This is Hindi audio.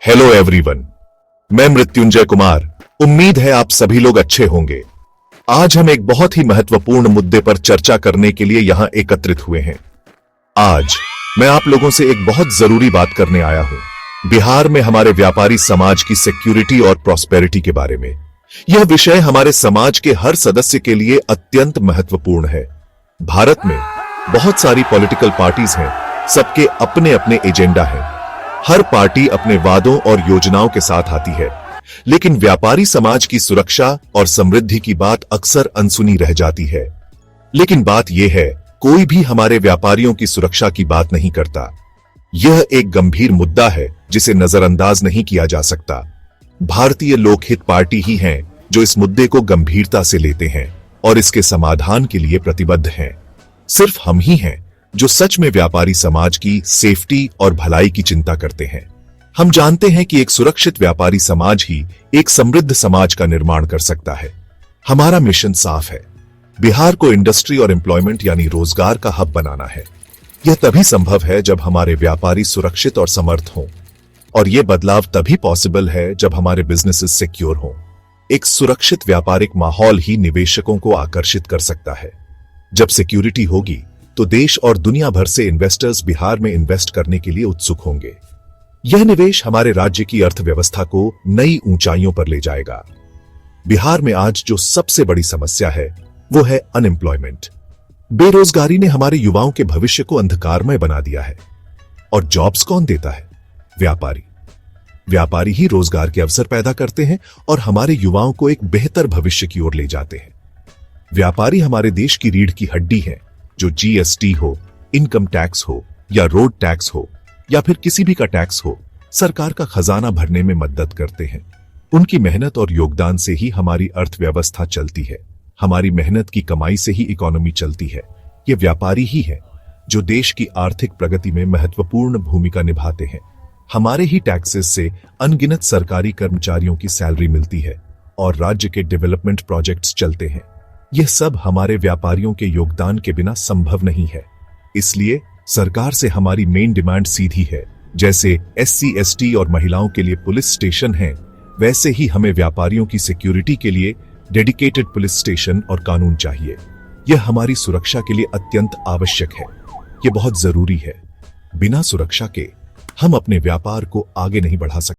हेलो एवरीवन, मैं मृत्युंजय कुमार। उम्मीद है आप सभी लोग अच्छे होंगे। आज हम एक बहुत ही महत्वपूर्ण मुद्दे पर चर्चा करने के लिए यहां एकत्रित हुए हैं। आज मैं आप लोगों से एक बहुत जरूरी बात करने आया हूं। बिहार में हमारे व्यापारी समाज की सिक्योरिटी और प्रॉस्पेरिटी के बारे में। यह विषय हमारे समाज के हर सदस्य के लिए अत्यंत महत्वपूर्ण है। भारत में बहुत सारी पॉलिटिकल पार्टीज हैं, सबके अपने अपने एजेंडा हैं। हर पार्टी अपने वादों और योजनाओं के साथ आती है, लेकिन व्यापारी समाज की सुरक्षा और समृद्धि की बात अक्सर अनसुनी रह जाती है। लेकिन बात यह है, कोई भी हमारे व्यापारियों की सुरक्षा की बात नहीं करता। यह एक गंभीर मुद्दा है जिसे नजरअंदाज नहीं किया जा सकता। भारतीय लोकहित पार्टी ही हैं जो इस मुद्दे को गंभीरता से लेते हैं और इसके समाधान के लिए प्रतिबद्ध हैं। सिर्फ हम ही हैं जो सच में व्यापारी समाज की सेफ्टी और भलाई की चिंता करते हैं। हम जानते हैं कि एक सुरक्षित व्यापारी समाज ही एक समृद्ध समाज का निर्माण कर सकता है। हमारा मिशन साफ है, बिहार को इंडस्ट्री और एम्प्लॉयमेंट यानी रोजगार का हब बनाना है। यह तभी संभव है जब हमारे व्यापारी सुरक्षित और समर्थ हों, और यह बदलाव तभी पॉसिबल है जब हमारे बिजनेसेस सिक्योर हों। एक सुरक्षित व्यापारिक माहौल ही निवेशकों को आकर्षित कर सकता है। जब सिक्योरिटी होगी तो देश और दुनिया भर से इन्वेस्टर्स बिहार में इन्वेस्ट करने के लिए उत्सुक होंगे। यह निवेश हमारे राज्य की अर्थव्यवस्था को नई ऊंचाइयों पर ले जाएगा। बिहार में आज जो सबसे बड़ी समस्या है वो है अनएम्प्लॉयमेंट। बेरोजगारी ने हमारे युवाओं के भविष्य को अंधकारमय बना दिया है। और जॉब्स कौन देता है? व्यापारी। व्यापारी ही रोजगार के अवसर पैदा करते हैं और हमारे युवाओं को एक बेहतर भविष्य की ओर ले जाते हैं। व्यापारी हमारे देश की रीढ़ की हड्डी है, जो जीएसटी हो, इनकम टैक्स हो या रोड टैक्स हो या फिर किसी भी का टैक्स हो, सरकार का खजाना भरने में मदद करते हैं। उनकी मेहनत और योगदान से ही हमारी अर्थव्यवस्था चलती है। हमारी मेहनत की कमाई से ही इकोनॉमी चलती है। ये व्यापारी ही है जो देश की आर्थिक प्रगति में महत्वपूर्ण भूमिका निभाते हैं। हमारे ही टैक्सेस से अनगिनत सरकारी कर्मचारियों की सैलरी मिलती है और राज्य के डेवलपमेंट प्रोजेक्ट्स चलते हैं। यह सब हमारे व्यापारियों के योगदान के बिना संभव नहीं है। इसलिए सरकार से हमारी मेन डिमांड सीधी है। जैसे एससी, एसटी और महिलाओं के लिए पुलिस स्टेशन है, वैसे ही हमें व्यापारियों की सिक्योरिटी के लिए डेडिकेटेड पुलिस स्टेशन और कानून चाहिए। यह हमारी सुरक्षा के लिए अत्यंत आवश्यक है। यह बहुत जरूरी है। बिना सुरक्षा के हम अपने व्यापार को आगे नहीं बढ़ा सकते।